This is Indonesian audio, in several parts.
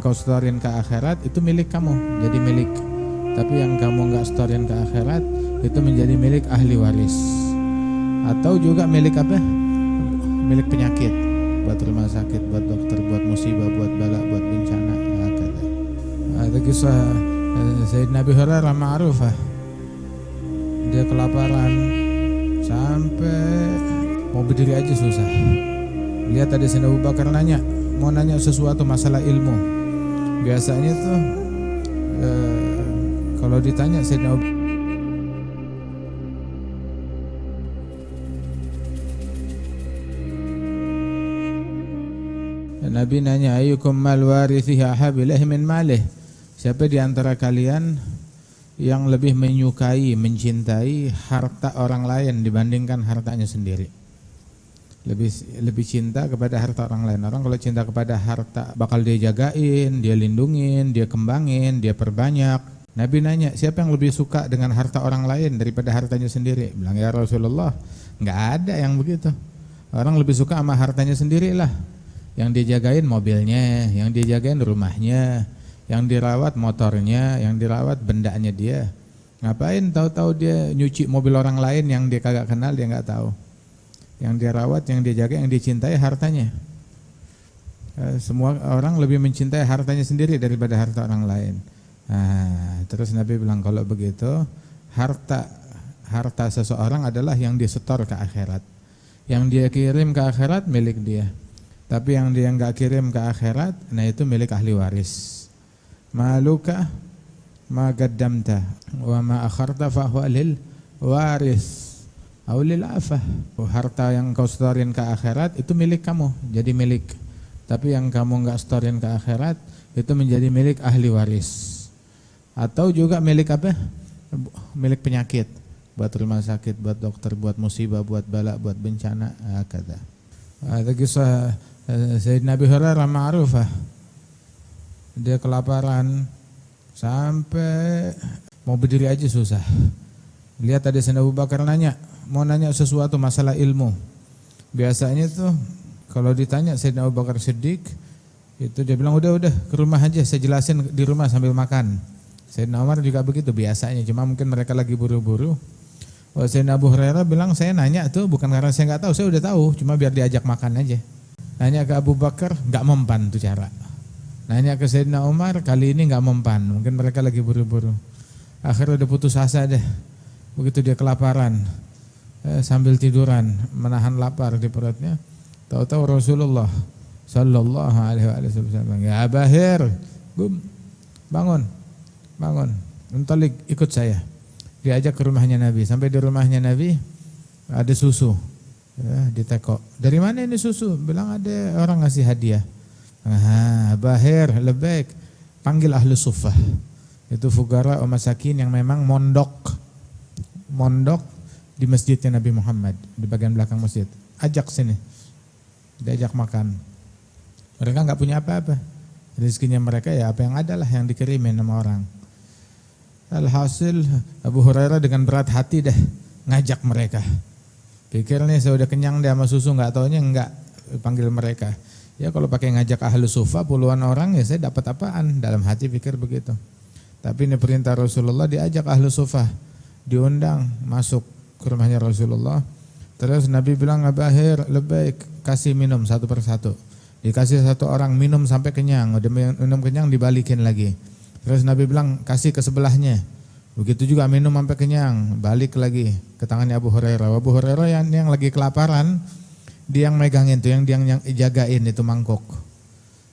kau setorin ke akhirat itu milik kamu, jadi milik. Tapi yang kamu nggak setorin ke akhirat itu menjadi milik ahli waris. Atau juga milik apa? Milik penyakit, buat rumah sakit, buat dokter, buat musibah, buat bala, buat bencana. Ada kisah Sayyidina Abi Hurairah ma'rufah. Dia kelaparan sampai mau berdiri aja susah. Lihat ada Sayyidina Abu Bakar mau nanya sesuatu masalah ilmu. Biasanya tuh kalau ditanya Sayyidina Abu Nabi nanya, ayyukum mal warithihi ahabbu ilaihi min malih. Siapa di antara kalian yang lebih menyukai, mencintai harta orang lain dibandingkan hartanya sendiri? Lebih cinta kepada harta orang lain. Orang kalau cinta kepada harta bakal dia jagain, dia lindungin, dia kembangin, dia perbanyak. Nabi nanya, siapa yang lebih suka dengan harta orang lain daripada hartanya sendiri? Bilang, ya Rasulullah, enggak ada yang begitu. Orang lebih suka sama hartanya sendirilah. Yang dia jagain mobilnya, yang dia jagain rumahnya, yang dirawat motornya, yang dirawat bendanya dia. Ngapain tahu-tahu dia nyuci mobil orang lain yang dia kagak kenal, dia nggak tahu. Yang dia rawat, yang dia jaga, yang dicintai hartanya. Semua orang lebih mencintai hartanya sendiri daripada harta orang lain. Terus Nabi bilang, kalau begitu harta seseorang adalah yang disetor ke akhirat. Yang dia kirim ke akhirat milik dia. Tapi yang dia enggak kirim ke akhirat, nah itu milik ahli waris. Maluka ma qaddamta wa ma akharta fa huwa lil waris aw lil afah. Harta yang kau setorin ke akhirat itu milik kamu, jadi milik. Tapi yang kamu enggak setorin ke akhirat itu menjadi milik ahli waris. Atau juga milik apa? Milik penyakit, buat rumah sakit, buat dokter, buat musibah, buat bala, buat bencana. Ada kisah Sayyidina Abi Hurairah ma'rufah. Dia kelaparan sampai mau berdiri aja susah. Lihat ada Sayyidina Abu Bakar mau nanya sesuatu masalah ilmu. Biasanya tuh kalau ditanya Sayyidina Abu Bakar Siddiq, itu dia bilang udah ke rumah aja, saya jelasin di rumah sambil makan. Sayyidina Umar juga begitu biasanya, cuma mungkin mereka lagi buru-buru. Sayyidina Abu Hurairah bilang, saya nanya tuh bukan karena saya nggak tahu, saya udah tahu, cuma biar diajak makan aja. Nanya ke Abu Bakar, nggak mempan tuh cara. Nanya ke Sayyidina Umar, kali ini nggak mempan, mungkin mereka lagi buru-buru. Akhirnya udah putus asa deh. Begitu dia kelaparan, sambil tiduran, menahan lapar di perutnya. Tahu-tahu Rasulullah Sallallahu Alaihi Wasallam, ya Abahir, bangun, Untalik ikut saya. Diajak ke rumahnya Nabi. Sampai di rumahnya Nabi ada susu. Ditekok. Dari mana ini susu? Bilang ada orang ngasih hadiah. Bahir, lebaik. Panggil ahlu suffah. Itu fugara o masakin yang memang mondok di masjidnya Nabi Muhammad, di bagian belakang masjid. Ajak sini. Diajak makan. Mereka enggak punya apa-apa. Rezekinya mereka ya apa yang ada lah yang dikirimin sama orang. Alhasil Abu Hurairah dengan berat hati deh ngajak mereka. Pikir nih saya udah kenyang deh sama susu, enggak taunya enggak, panggil mereka. Ya kalau pakai ngajak ahlu sufa puluhan orang ya saya dapat apaan, dalam hati pikir begitu. Tapi ini perintah Rasulullah, diajak ahlu sufa, diundang masuk ke rumahnya Rasulullah. Terus Nabi bilang, Abahir, lebaik, kasih minum satu persatu. Dikasih satu orang minum sampai kenyang, udah minum kenyang dibalikin lagi. Terus Nabi bilang, kasih ke sebelahnya. Begitu juga minum sampai kenyang, balik lagi ke tangannya Abu Hurairah. Abu Hurairah yang lagi kelaparan, dia yang megangin tuh, yang jagain itu mangkok.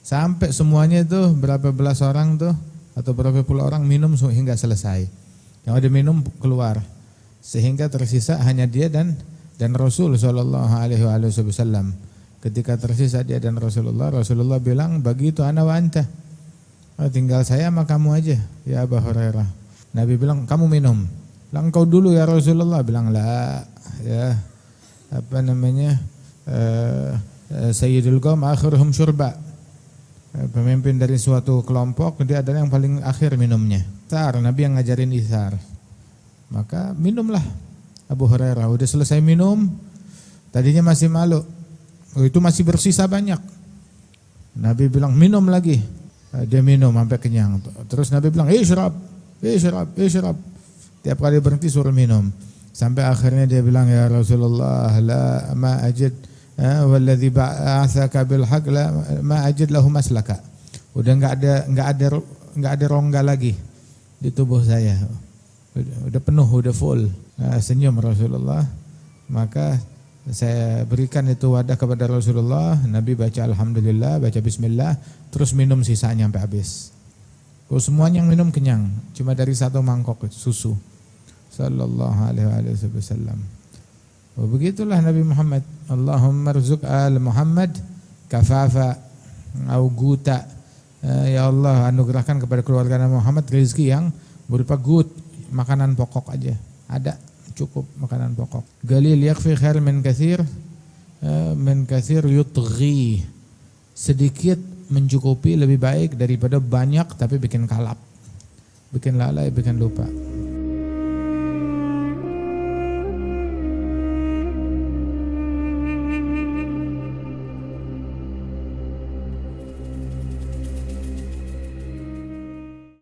Sampai semuanya itu berapa belas orang tuh atau berapa puluh orang minum hingga selesai. Yang ada minum keluar, sehingga tersisa hanya dia dan Rasul Shallallahu Alaihi Wasallam. Ketika tersisa dia dan Rasulullah bilang, begitu ana wa anta. Tinggal saya sama kamu aja, ya Abu Hurairah. Nabi bilang, kamu minum. Bilang, engkau dulu ya Rasulullah. Bilang, la, ya, Sayyidul Qaum akhiruhum syurba. Pemimpin dari suatu kelompok, dia adalah yang paling akhir minumnya. Nabi yang ngajarin ithar. Maka minumlah Abu Hurairah. Udah selesai minum, tadinya masih malu. Itu masih bersisa banyak. Nabi bilang, minum lagi. Dia minum sampai kenyang. Terus Nabi bilang, isyrab. Tiap kali berhenti suruh minum. Sampai akhirnya dia bilang, ya Rasulullah, la ma ajid walladzi ba'atsaka bil haqq la ma ajid lahu maslaka. Udah enggak ada rongga lagi di tubuh saya. Udah penuh, udah full. Senyum Rasulullah. Maka saya berikan itu wadah kepada Rasulullah. Nabi baca alhamdulillah, baca bismillah, terus minum sisanya sampai habis. Semuanya yang minum kenyang, cuma dari satu mangkok susu. Sallallahu alaihi wasallam. Begitulah Nabi Muhammad. Allahumma rzuq al Muhammad kafafa au guta. Ya Allah, anugerahkan kepada keluarga Nabi Muhammad rezeki yang berupa gut, makanan pokok aja. Ada cukup makanan pokok. Galil yakfi khair min katsir yutghi. Sedikit mencukupi lebih baik daripada banyak tapi bikin kalap, bikin lalai, bikin lupa.